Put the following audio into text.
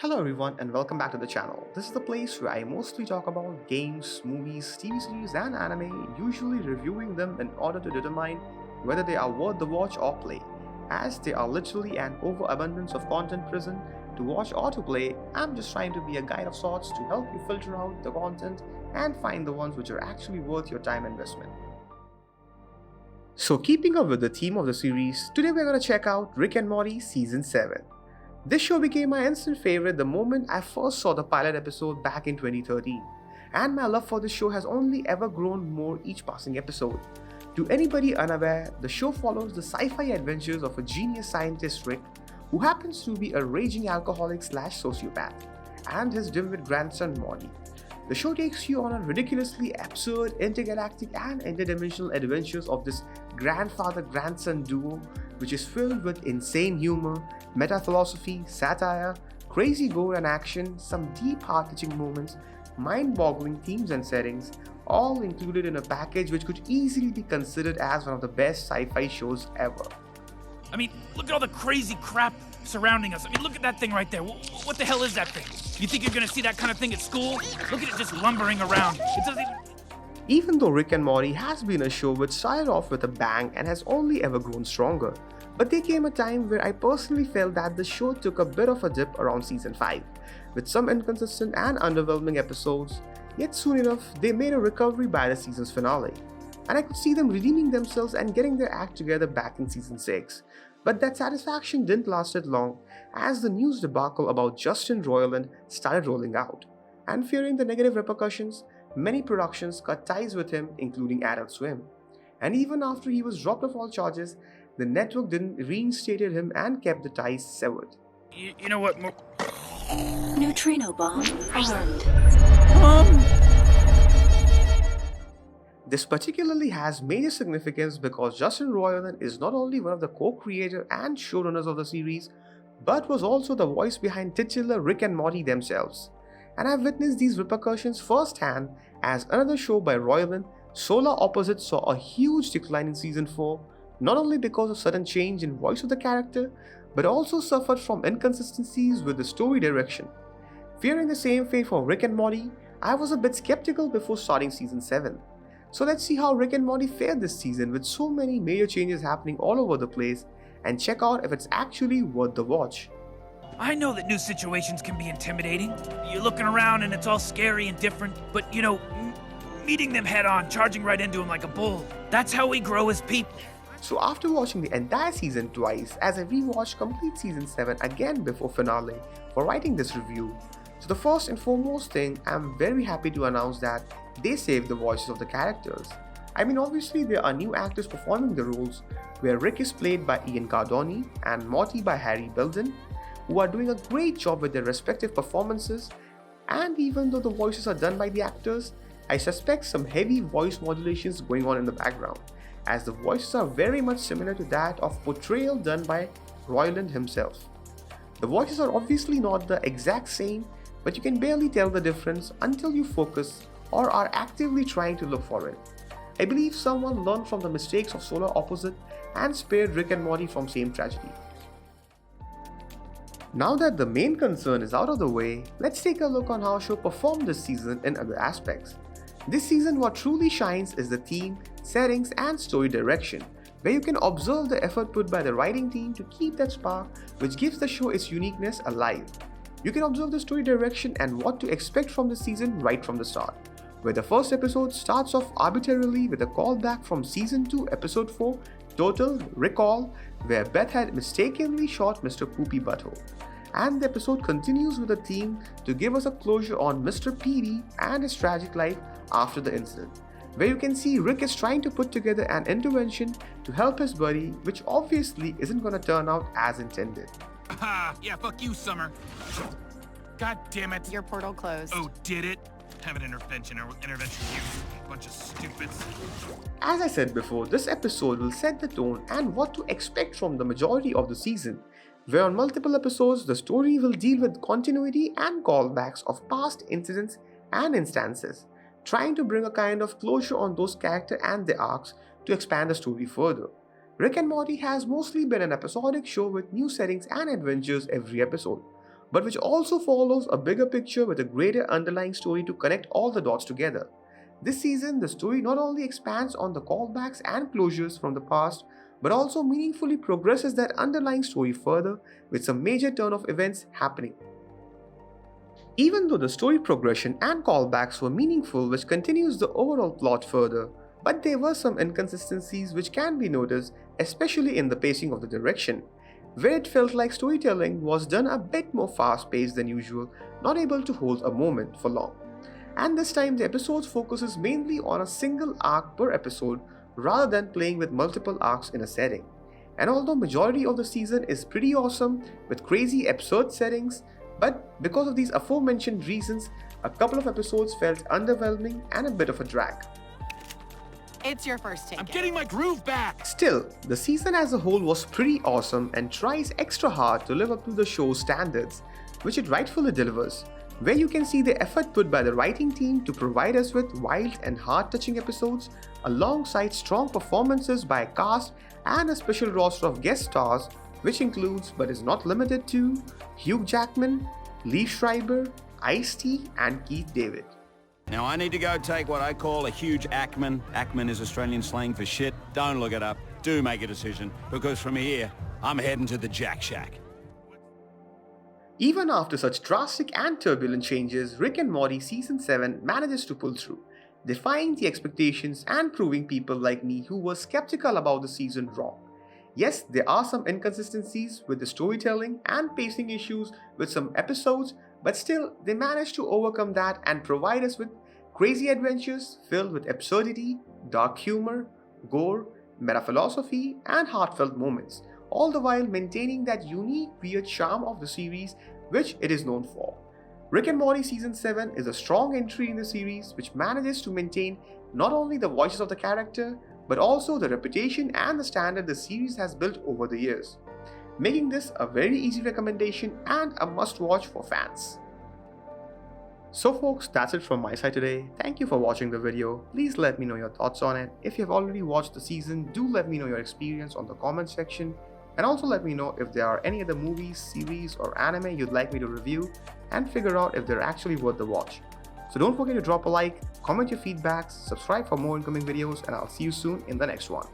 Hello everyone and welcome back to the channel. This is the place where I mostly talk about games, movies, TV series and anime, usually reviewing them in order to determine whether they are worth the watch or play. As there are literally an overabundance of content present to watch or to play, I'm just trying to be a guide of sorts to help you filter out the content and find the ones which are actually worth your time investment. So keeping up with the theme of the series, today we're going to check out Rick and Morty Season 7. This show became my instant favorite the moment I first saw the pilot episode back in 2013, and my love for this show has only ever grown more each passing episode. To anybody unaware, the show follows the sci-fi adventures of a genius scientist Rick, who happens to be a raging alcoholic slash sociopath, and his dimwit grandson Morty. The show takes you on a ridiculously absurd intergalactic and interdimensional adventures of this grandfather-grandson duo, which is filled with insane humor, meta-philosophy, satire, crazy gore and action, some deep heart-touching moments, mind-boggling themes and settings, all included in a package which could easily be considered as one of the best sci-fi shows ever. I mean, look at all the crazy crap surrounding us. I mean, look at that thing right there. What the hell is that thing? You think you're gonna see that kind of thing at school? Look at it just lumbering around. It doesn't Even though Rick and Morty has been a show which started off with a bang and has only ever grown stronger, but there came a time where I personally felt that the show took a bit of a dip around season 5, with some inconsistent and underwhelming episodes, yet soon enough they made a recovery by the season's finale, and I could see them redeeming themselves and getting their act together back in season 6. But that satisfaction didn't last it long as the news debacle about Justin Roiland started rolling out, and fearing the negative repercussions, many productions cut ties with him, including Adult Swim. And even after he was dropped of all charges, the network didn't reinstate him and kept the ties severed. You know what? Neutrino bomb armed. This particularly has major significance because Justin Roiland is not only one of the co-creator and showrunners of the series, but was also the voice behind titular Rick and Morty themselves. And I've witnessed these repercussions firsthand as another show by Roiland, Solar Opposite, saw a huge decline in season 4, not only because of sudden change in voice of the character, but also suffered from inconsistencies with the story direction. Fearing the same fate for Rick and Morty, I was a bit skeptical before starting season 7. So let's see how Rick and Morty fared this season with so many major changes happening all over the place, and check out if it's actually worth the watch. I know that new situations can be intimidating. You're looking around and it's all scary and different, but meeting them head on, charging right into them like a bull, that's how we grow as people. So after watching the entire season twice, as I rewatched complete season 7 again before finale for writing this review, so the first and foremost thing, I'm very happy to announce that they saved the voices of the characters. I mean, obviously there are new actors performing the roles, where Rick is played by Ian Cardoni and Morty by Harry Belden, who are doing a great job with their respective performances. And even though the voices are done by the actors, I suspect some heavy voice modulations going on in the background, as the voices are very much similar to that of portrayal done by Roiland himself. The voices are obviously not the exact same, but you can barely tell the difference until you focus or are actively trying to look for it. I believe someone learned from the mistakes of Solar Opposite and spared Rick and Morty from same tragedy. Now that the main concern is out of the way, let's take a look on how the show performed this season in other aspects. This season what truly shines is the theme, settings and story direction, where you can observe the effort put by the writing team to keep that spark which gives the show its uniqueness alive. You can observe the story direction and what to expect from the season right from the start, where the first episode starts off arbitrarily with a callback from season 2 episode 4 Total Recall, where Beth had mistakenly shot Mr. Poopy Butthole. And the episode continues with a theme to give us a closure on Mr. PD and his tragic life after the incident, where you can see Rick is trying to put together an intervention to help his buddy, which obviously isn't gonna turn out as intended. Ah, yeah, fuck you, Summer. God damn it. Your portal closed. Oh, did it? Have an intervention you bunch of stupids. As I said before, this episode will set the tone and what to expect from the majority of the season, where on multiple episodes the story will deal with continuity and callbacks of past incidents and instances, trying to bring a kind of closure on those characters and their arcs to expand the story further. Rick and Morty has mostly been an episodic show with new settings and adventures every episode, but which also follows a bigger picture with a greater underlying story to connect all the dots together. This season, the story not only expands on the callbacks and closures from the past, but also meaningfully progresses that underlying story further with some major turn of events happening. Even though the story progression and callbacks were meaningful, which continues the overall plot further, but there were some inconsistencies which can be noticed, especially in the pacing of the direction, where it felt like storytelling was done a bit more fast-paced than usual, not able to hold a moment for long. And this time the episode focuses mainly on a single arc per episode rather than playing with multiple arcs in a setting. And although majority of the season is pretty awesome with crazy absurd settings, but because of these aforementioned reasons, a couple of episodes felt underwhelming and a bit of a drag. It's your first take. I'm getting my groove back! Still, the season as a whole was pretty awesome and tries extra hard to live up to the show's standards, which it rightfully delivers, where you can see the effort put by the writing team to provide us with wild and heart-touching episodes alongside strong performances by a cast and a special roster of guest stars, which includes but is not limited to Hugh Jackman, Lee Schreiber, Ice-T and Keith David. Now I need to go take what I call a huge Ackman. Ackman is Australian slang for shit. Don't look it up. Do make a decision, because from here, I'm heading to the Jack Shack. Even after such drastic and turbulent changes, Rick and Morty Season 7 manages to pull through, defying the expectations and proving people like me who were skeptical about the season wrong. Yes, there are some inconsistencies with the storytelling and pacing issues with some episodes, but still, they managed to overcome that and provide us with crazy adventures filled with absurdity, dark humor, gore, meta-philosophy, and heartfelt moments, all the while maintaining that unique, weird charm of the series which it is known for. Rick and Morty Season 7 is a strong entry in the series which manages to maintain not only the voices of the character, but also the reputation and the standard the series has built over the years, making this a very easy recommendation and a must-watch for fans. So folks, that's it from my side today. Thank you for watching the video. Please let me know your thoughts on it. If you have already watched the season, do let me know your experience on the comment section. And also let me know if there are any other movies, series or anime you'd like me to review and figure out if they're actually worth the watch. So don't forget to drop a like, comment your feedbacks, subscribe for more incoming videos, and I'll see you soon in the next one.